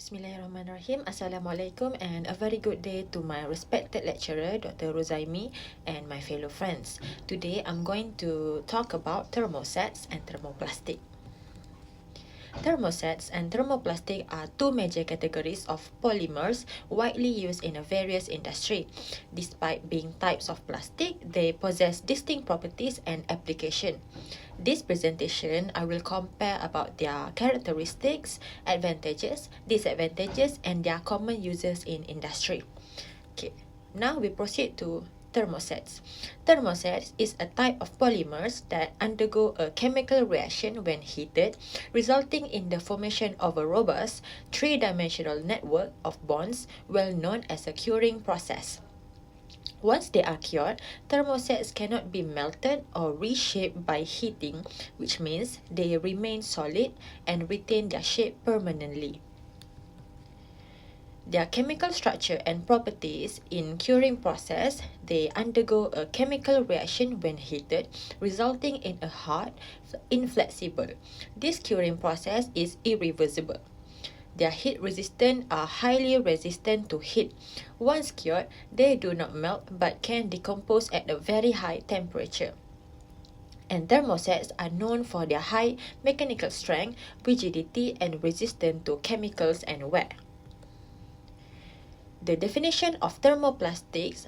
Bismillahirrahmanirrahim. Assalamualaikum and a very good day to my respected lecturer, Dr. Rozaimi, and my fellow friends. Today, I'm going to talk about thermosets and thermoplastic. Thermosets and thermoplastic are two major categories of polymers widely used in various industries. Despite being types of plastic, they possess distinct properties and application. This presentation, I will compare about their characteristics, advantages, disadvantages, and their common uses in industry. Okay, now we proceed to thermosets. Thermosets is a type of polymers that undergo a chemical reaction when heated, resulting in the formation of a robust, three-dimensional network of bonds well known as a curing process. Once they are cured, thermosets cannot be melted or reshaped by heating, which means they remain solid and retain their shape permanently. Their chemical structure and properties in curing process, they undergo a chemical reaction when heated, resulting in a hard, inflexible. This curing process is irreversible. Their heat resistant are highly resistant to heat. Once cured, they do not melt but can decompose at a very high temperature. And thermosets are known for their high mechanical strength, rigidity, and resistance to chemicals and wear. The definition of thermoplastics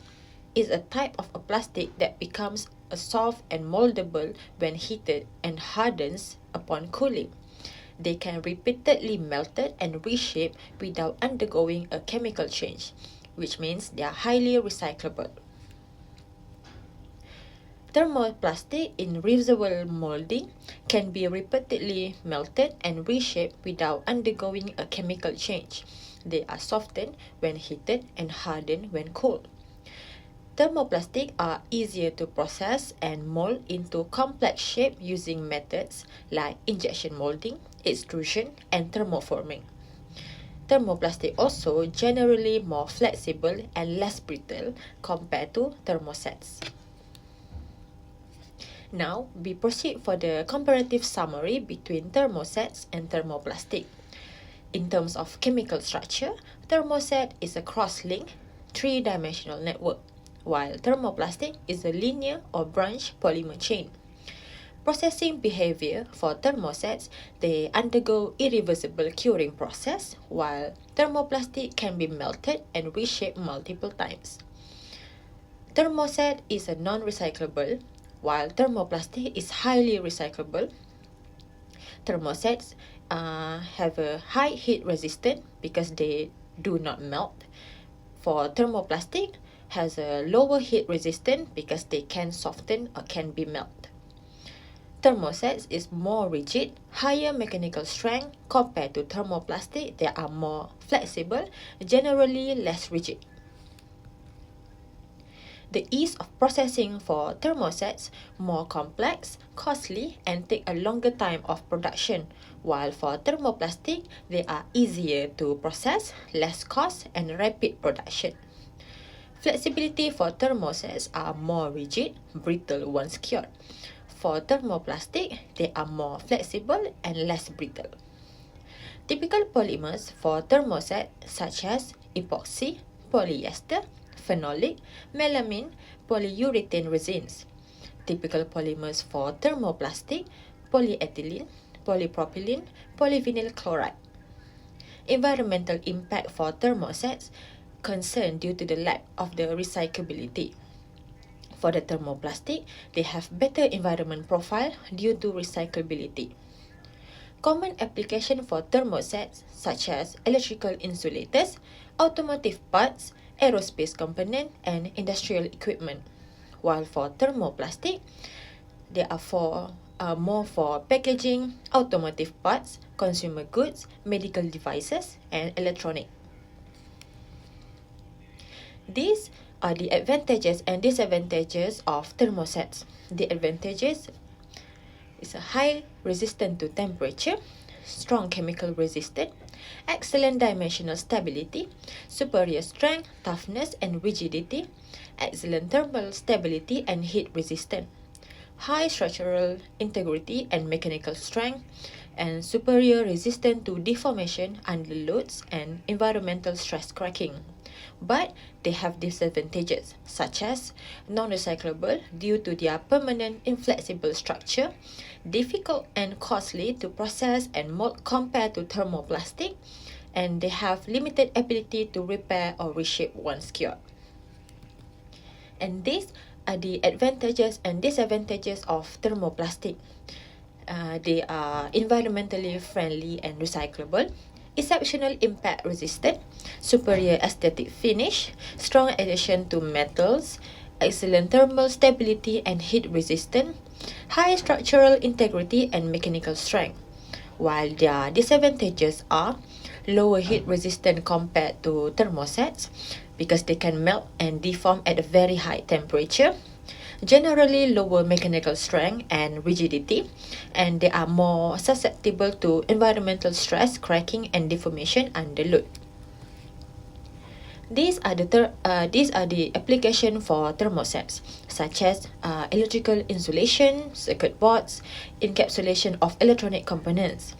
is a type of a plastic that becomes a soft and moldable when heated and hardens upon cooling. They can repeatedly melted and reshaped without undergoing a chemical change, which means they are highly recyclable. Thermoplastic in reusable molding can be repeatedly melted and reshaped without undergoing a chemical change. They are softened when heated and hardened when cooled. Thermoplastic are easier to process and mold into complex shape using methods like injection molding, extrusion, and thermoforming. Thermoplastic also generally more flexible and less brittle compared to thermosets. Now, we proceed for the comparative summary between thermosets and thermoplastic. In terms of chemical structure, thermoset is a cross-linked, three-dimensional network, while thermoplastic is a linear or branch polymer chain. Processing behavior for thermosets, they undergo irreversible curing process, while thermoplastic can be melted and reshaped multiple times. Thermoset is a non-recyclable, while thermoplastic is highly recyclable. Thermosets have a high heat resistance because they do not melt. For thermoplastic, has a lower heat resistance because they can soften or can be melted. Thermosets is more rigid, higher mechanical strength compared to thermoplastic. They are more flexible, generally less rigid. The ease of processing for thermosets more complex, costly, and take a longer time of production, while for thermoplastic, they are easier to process, less cost, and rapid production. Flexibility for thermosets are more rigid, brittle once cured. For thermoplastic, they are more flexible and less brittle. Typical polymers for thermoset such as epoxy, polyester, phenolic, melamine, polyurethane resins. Typical polymers for thermoplastic, polyethylene, polypropylene, polyvinyl chloride. Environmental impact for thermosets concerned due to the lack of the recyclability. For the thermoplastic, they have better environment profile due to recyclability. Common application for thermosets such as electrical insulators, automotive parts, aerospace component, and industrial equipment. While for thermoplastic, they are more for packaging, automotive parts, consumer goods, medical devices, and electronic. These are the advantages and disadvantages of thermosets. The advantages is a high resistance to temperature, strong chemical resistance, excellent dimensional stability, superior strength, toughness, and rigidity, excellent thermal stability and heat resistance, high structural integrity and mechanical strength, and superior resistance to deformation under loads and environmental stress cracking. But they have disadvantages such as non-recyclable due to their permanent inflexible structure, difficult and costly to process and mold compared to thermoplastic, and they have limited ability to repair or reshape once cured. And these are the advantages and disadvantages of thermoplastic. They are environmentally friendly and recyclable, exceptional impact resistant, superior aesthetic finish, strong adhesion to metals, excellent thermal stability and heat resistant, high structural integrity and mechanical strength. While their disadvantages are lower heat resistant compared to thermosets because they can melt and deform at a very high temperature, generally lower mechanical strength and rigidity, and they are more susceptible to environmental stress, cracking, and deformation under load. These are the application for thermosets, such as electrical insulation, circuit boards, encapsulation of electronic components.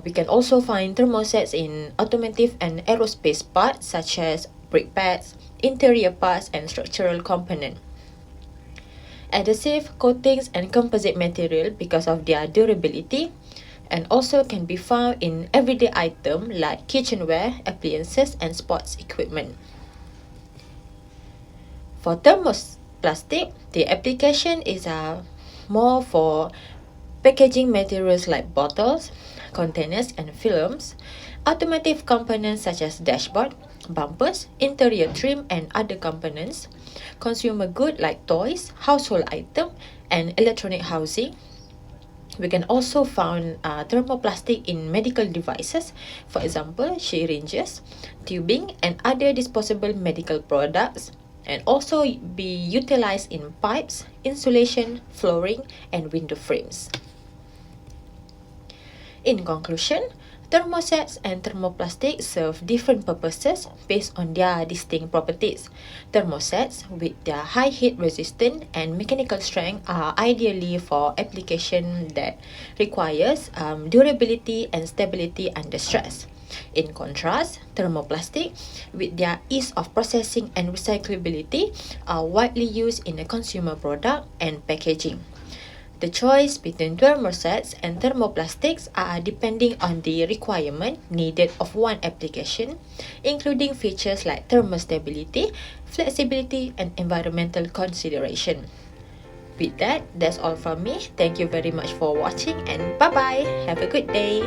We can also find thermosets in automotive and aerospace parts, such as brake pads, interior parts, and structural components. Adhesive, coatings, and composite material because of their durability, and also can be found in everyday items like kitchenware, appliances, and sports equipment. For thermoplastic, the application is more for packaging materials like bottles, containers, and films, automotive components such as dashboard, bumpers, interior trim, and other components, consumer goods like toys, household items, and electronic housing. We can also find thermoplastic in medical devices, for example, syringes, tubing, and other disposable medical products, and also be utilized in pipes, insulation, flooring, and window frames. In conclusion, thermosets and thermoplastics serve different purposes based on their distinct properties. Thermosets, with their high heat resistance and mechanical strength, are ideally for application that requires durability and stability under stress. In contrast, thermoplastic, with their ease of processing and recyclability, are widely used in a consumer product and packaging. The choice between thermosets and thermoplastics are depending on the requirement needed of one application, including features like thermal stability, flexibility, and environmental consideration. With that, that's all from me. Thank you very much for watching, and bye-bye. Have a good day.